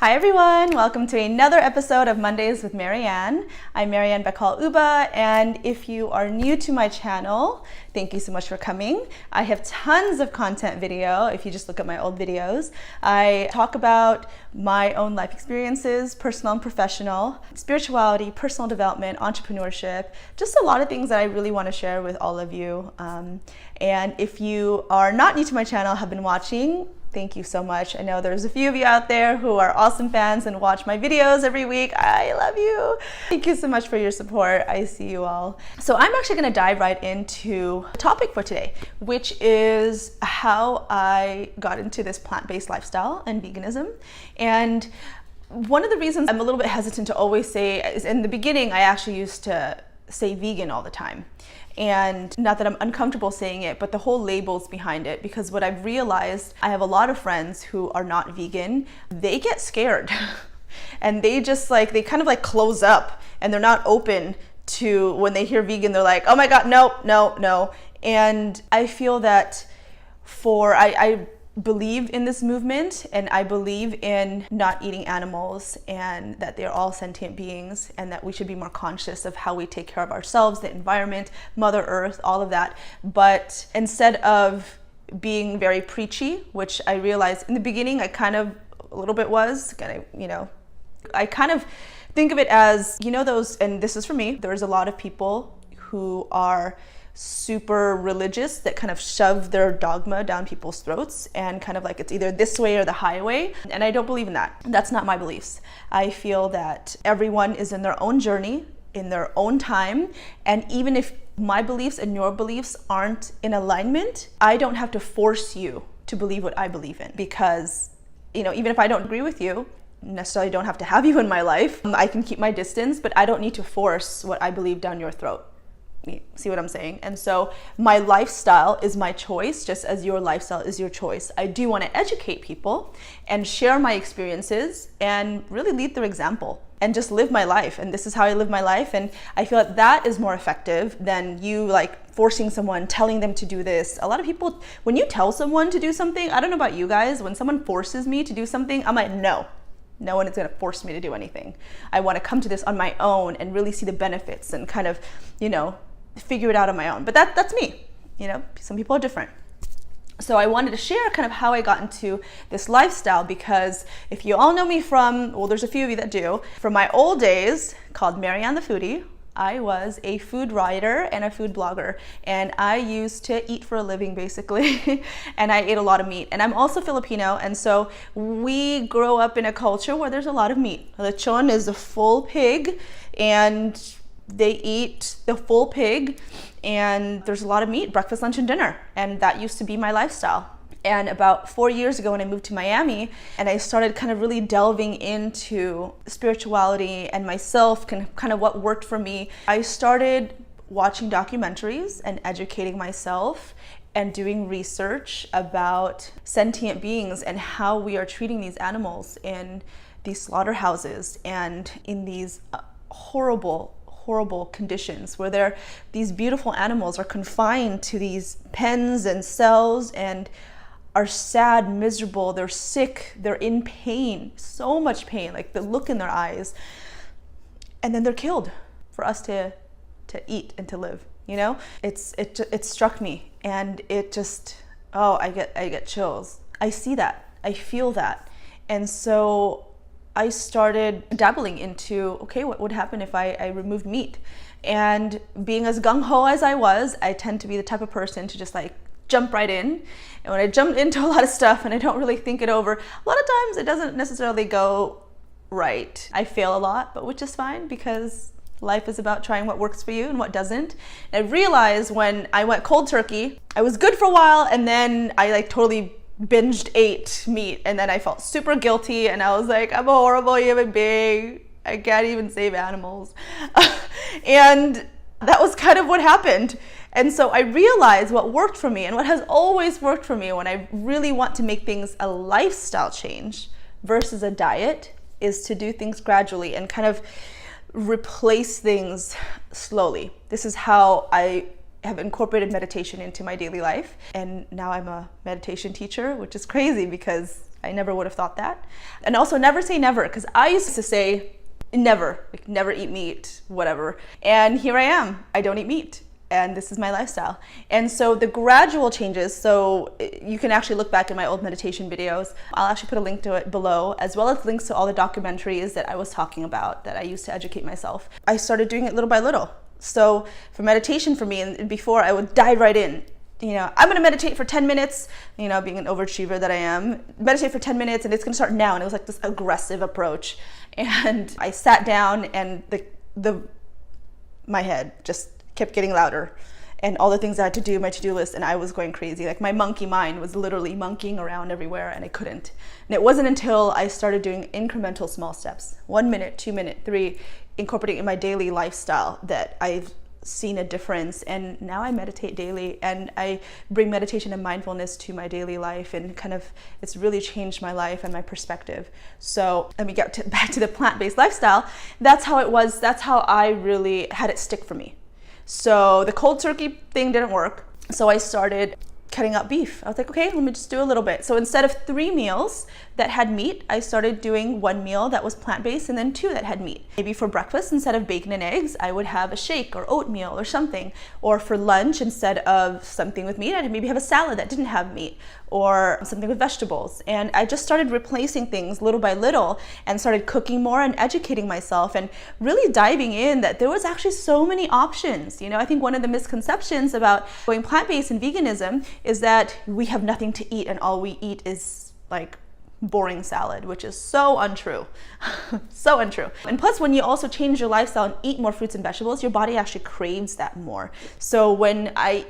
Hi everyone, welcome to another episode of Mondays with Marian. I'm Marian Bacol-Uba, and if you are new to my channel, thank you so much for coming. I have tons of content video. If you just look at my old videos, I talk about my own life experiences, personal and professional, spirituality, personal development, entrepreneurship, just a lot of things that I really want to share with all of you. And if you are not new to my channel, have been watching, thank you so much. I know there's a few of you out there who are awesome fans and watch my videos every week. I love you. Thank you so much for your support. I see you all. So I'm actually going to dive right into the topic for today, which is how I got into this plant-based lifestyle and veganism. And one of the reasons I'm a little bit hesitant to always say is in the beginning, I actually used to say vegan all the time. And not that I'm uncomfortable saying it, but the whole labels behind it, because what I've realized, I have a lot of friends who are not vegan, they get scared and they just they kind of close up and they're not open to when they hear vegan, they're like, oh my God, no, no, no. And I feel that I believe in this movement, and I believe in not eating animals and that they're all sentient beings, and that we should be more conscious of how we take care of ourselves, the environment, Mother Earth, all of that. But instead of being very preachy, which I realized in the beginning I kind of a little bit was, I kind of think of it as, those, and this is for me, there's a lot of people who are super religious that kind of shove their dogma down people's throats and kind of it's either this way or the highway. And I don't believe in that. That's not my beliefs. I feel that everyone is in their own journey, in their own time. And even if my beliefs and your beliefs aren't in alignment, I don't have to force you to believe what I believe in, because, even if I don't agree with you, necessarily don't have to have you in my life. I can keep my distance, but I don't need to force what I believe down your throat. See what I'm saying? And so my lifestyle is my choice, just as your lifestyle is your choice. I do want to educate people and share my experiences and really lead their example and just live my life. And this is how I live my life. And I feel that is more effective than you forcing someone, telling them to do this. A lot of people, when you tell someone to do something, I don't know about you guys, when someone forces me to do something, I'm like, no. No one is going to force me to do anything. I want to come to this on my own and really see the benefits and kind of, figure it out on my own. But that's me. Some people are different. So I wanted to share kind of how I got into this lifestyle, because if you all know me from, well, there's a few of you that do, from my old days called Marian the Foodie, I was a food writer and a food blogger, and I used to eat for a living basically, and I ate a lot of meat. And I'm also Filipino, and so we grow up in a culture where there's a lot of meat. Lechon is a full pig, and they eat the full pig, and there's a lot of meat, breakfast, lunch, and dinner. And that used to be my lifestyle. And about 4 years ago when I moved to Miami and I started kind of really delving into spirituality and myself, kind of what worked for me, I started watching documentaries and educating myself and doing research about sentient beings and how we are treating these animals in these slaughterhouses and in these horrible conditions where these beautiful animals are confined to these pens and cells and are sad, miserable, they're sick, they're in pain, so much pain, the look in their eyes, and then they're killed for us to eat and to live. It struck me, and it just, I get chills. I see that, I feel that. And so I started dabbling into, okay, what would happen if I removed meat? And being as gung-ho as I was, I tend to be the type of person to just jump right in. And when I jump into a lot of stuff and I don't really think it over, a lot of times it doesn't necessarily go right. I fail a lot, but which is fine, because life is about trying what works for you and what doesn't. And I realized when I went cold turkey, I was good for a while, and then I totally ate meat, and then I felt super guilty, and I was like, I'm a horrible human being, I can't even save animals. And that was kind of what happened. And so I realized what worked for me, and what has always worked for me when I really want to make things a lifestyle change versus a diet, is to do things gradually and kind of replace things slowly. This is how I have incorporated meditation into my daily life. And now I'm a meditation teacher, which is crazy because I never would have thought that. And also never say never, because I used to say never, like never eat meat, whatever. And here I am, I don't eat meat. And this is my lifestyle. And so the gradual changes, so you can actually look back in my old meditation videos. I'll actually put a link to it below, as well as links to all the documentaries that I was talking about that I used to educate myself. I started doing it little by little. So for meditation for me, and before I would dive right in, I'm gonna meditate for 10 minutes, being an overachiever that I am, meditate for 10 minutes and it's gonna start now. And it was like this aggressive approach. And I sat down and my head just kept getting louder, and all the things I had to do, my to-do list, and I was going crazy. Like my monkey mind was literally monkeying around everywhere, and I couldn't. And it wasn't until I started doing incremental small steps, 1 minute, 2 minute, 3, incorporating in my daily lifestyle, that I've seen a difference. And now I meditate daily, and I bring meditation and mindfulness to my daily life, and it's really changed my life and my perspective. So let me get back to the plant-based lifestyle. That's how it was. That's how I really had it stick for me. So the cold turkey thing didn't work. So I started cutting out beef. I was like, okay, let me just do a little bit. So instead of 3 meals that had meat, I started doing 1 meal that was plant-based and then 2 that had meat. Maybe for breakfast, instead of bacon and eggs, I would have a shake or oatmeal or something. Or for lunch, instead of something with meat, I'd maybe have a salad that didn't have meat, or something with vegetables. And I just started replacing things little by little, and started cooking more and educating myself, and really diving in that there was actually so many options. I think one of the misconceptions about going plant-based and veganism is that we have nothing to eat and all we eat is like boring salad, which is so untrue. So untrue. And plus, when you also change your lifestyle and eat more fruits and vegetables, your body actually craves that more. So when I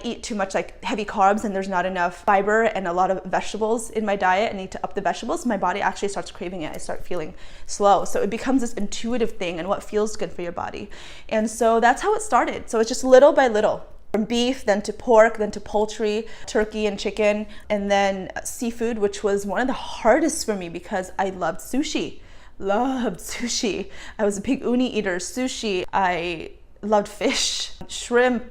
eat too much like heavy carbs and there's not enough fiber and a lot of vegetables in my diet, and need to up the vegetables, my body actually starts craving it. I start feeling slow. So it becomes this intuitive thing and what feels good for your body. And so that's how it started. So it's just little by little. From beef, then to pork, then to poultry, turkey and chicken, and then seafood, which was one of the hardest for me because I loved sushi. Loved sushi. I was a big uni eater. Sushi. I loved fish, shrimp,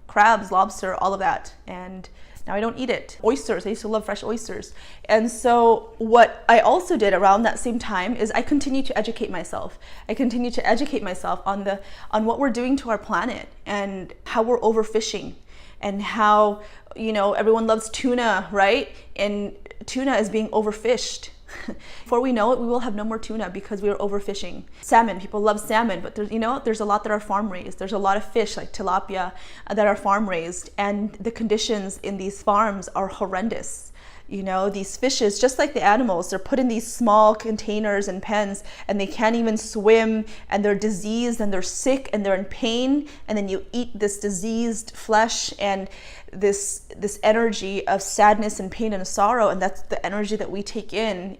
crabs, lobster, all of that. And now I don't eat it. Oysters, I used to love fresh oysters. And so what I also did around that same time is I continued to educate myself. I continued to educate myself on what we're doing to our planet, and how we're overfishing, and how, everyone loves tuna, right? And tuna is being overfished. Before we know it, we will have no more tuna because we are overfishing. Salmon, people love salmon, but there's a lot that are farm raised. There's a lot of fish like tilapia that are farm raised, and the conditions in these farms are horrendous. These fishes, just like the animals, they're put in these small containers and pens, and they can't even swim, and they're diseased, and they're sick, and they're in pain, and then you eat this diseased flesh and this energy of sadness and pain and sorrow, and that's the energy that we take in,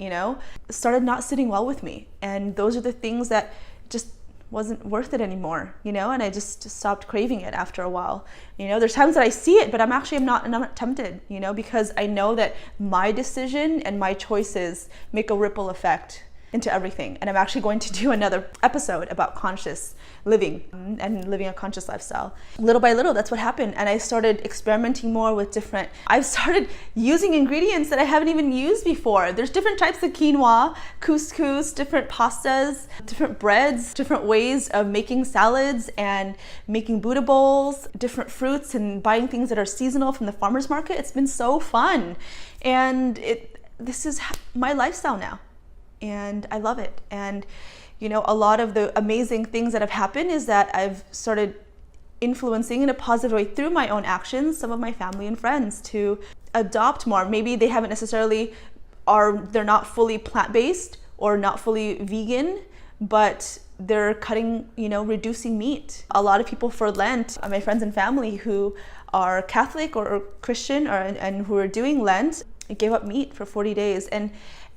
started not sitting well with me. And those are the things that just wasn't worth it anymore, and I just stopped craving it after a while. There's times that I see it, but I'm not tempted, because I know that my decision and my choices make a ripple effect into everything. And I'm actually going to do another episode about conscious living and living a conscious lifestyle. Little by little, that's what happened. And I started experimenting more with I've started using ingredients that I haven't even used before. There's different types of quinoa, couscous, different pastas, different breads, different ways of making salads and making Buddha bowls, different fruits, and buying things that are seasonal from the farmer's market. It's been so fun. And this is my lifestyle now. And I love it. And a lot of the amazing things that have happened is that I've started influencing in a positive way through my own actions some of my family and friends to adopt more. Maybe they haven't necessarily they're not fully plant-based or not fully vegan, but they're reducing meat. A lot of people for Lent, my friends and family who are Catholic or Christian and who are doing Lent, gave up meat for 40 days. And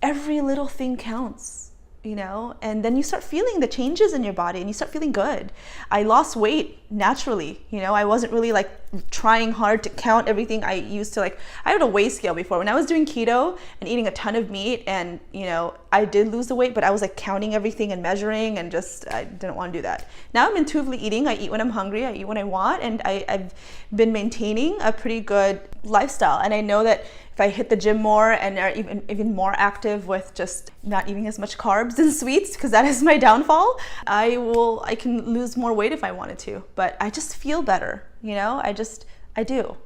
every little thing counts, and then you start feeling the changes in your body and you start feeling good. I lost weight naturally. You know, I wasn't really like trying hard to count everything. I used to I had a weigh scale before when I was doing keto and eating a ton of meat, and you know, I did lose the weight, but I was like counting everything and measuring, and I didn't want to do that. Now I'm intuitively eating. I eat when I'm hungry, I eat when I want, and I've been maintaining a pretty good lifestyle. And I know that if I hit the gym more and are even more active with just not eating as much carbs and sweets, because that is my downfall, I can lose more weight if I wanted to. But I just feel better, you know, I do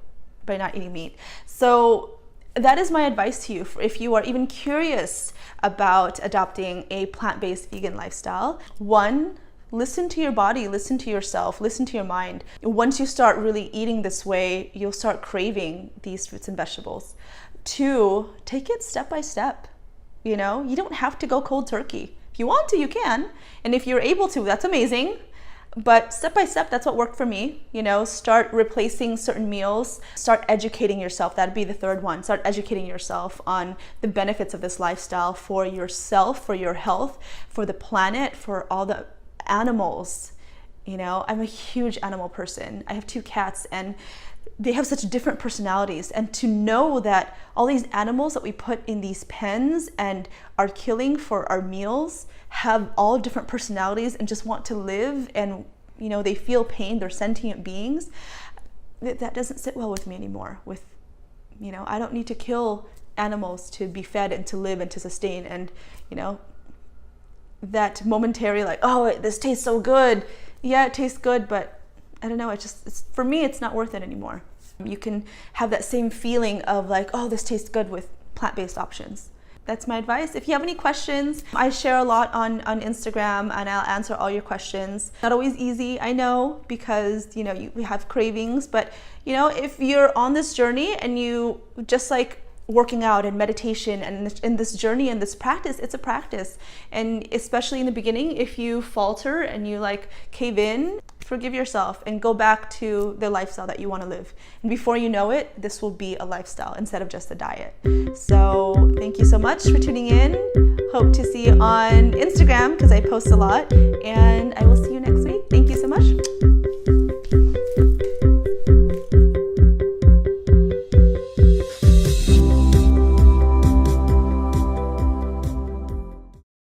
by not eating meat. So that is my advice to you if you are even curious about adopting a plant-based vegan lifestyle. One, listen to your body, listen to yourself, listen to your mind. Once you start really eating this way, you'll start craving these fruits and vegetables. Two, take it step by step. You know, you don't have to go cold turkey. If you want to, you can. And if you're able to, that's amazing. But step by step, that's what worked for me. You know, start replacing certain meals, start educating yourself. That'd be the third one. Start educating yourself on the benefits of this lifestyle for yourself, for your health, for the planet, for all the animals. You know, I'm a huge animal person. I have 2 cats, and they have such different personalities. And to know that all these animals that we put in these pens and are killing for our meals have all different personalities and just want to live, and you know, they feel pain, they're sentient beings, that doesn't sit well with me anymore. With, you know, I don't need to kill animals to be fed and to live and to sustain. And you know, that momentary like, oh, this tastes so good. Yeah, it tastes good, but I don't know, it's for me, it's not worth it anymore. You can have that same feeling of like, oh, this tastes good with plant-based options. That's my advice. If you have any questions, I share a lot on Instagram, and I'll answer all your questions. Not always easy, I know, because you know, we have cravings, but you know, if you're on this journey and you just like working out and meditation and in this journey and this practice, it's a practice. And especially in the beginning, if you falter and you like cave in, forgive yourself and go back to the lifestyle that you want to live. And before you know it, this will be a lifestyle instead of just a diet. So thank you so much for tuning in. Hope to see you on Instagram because I post a lot, and I will see you next week. Thank you so much.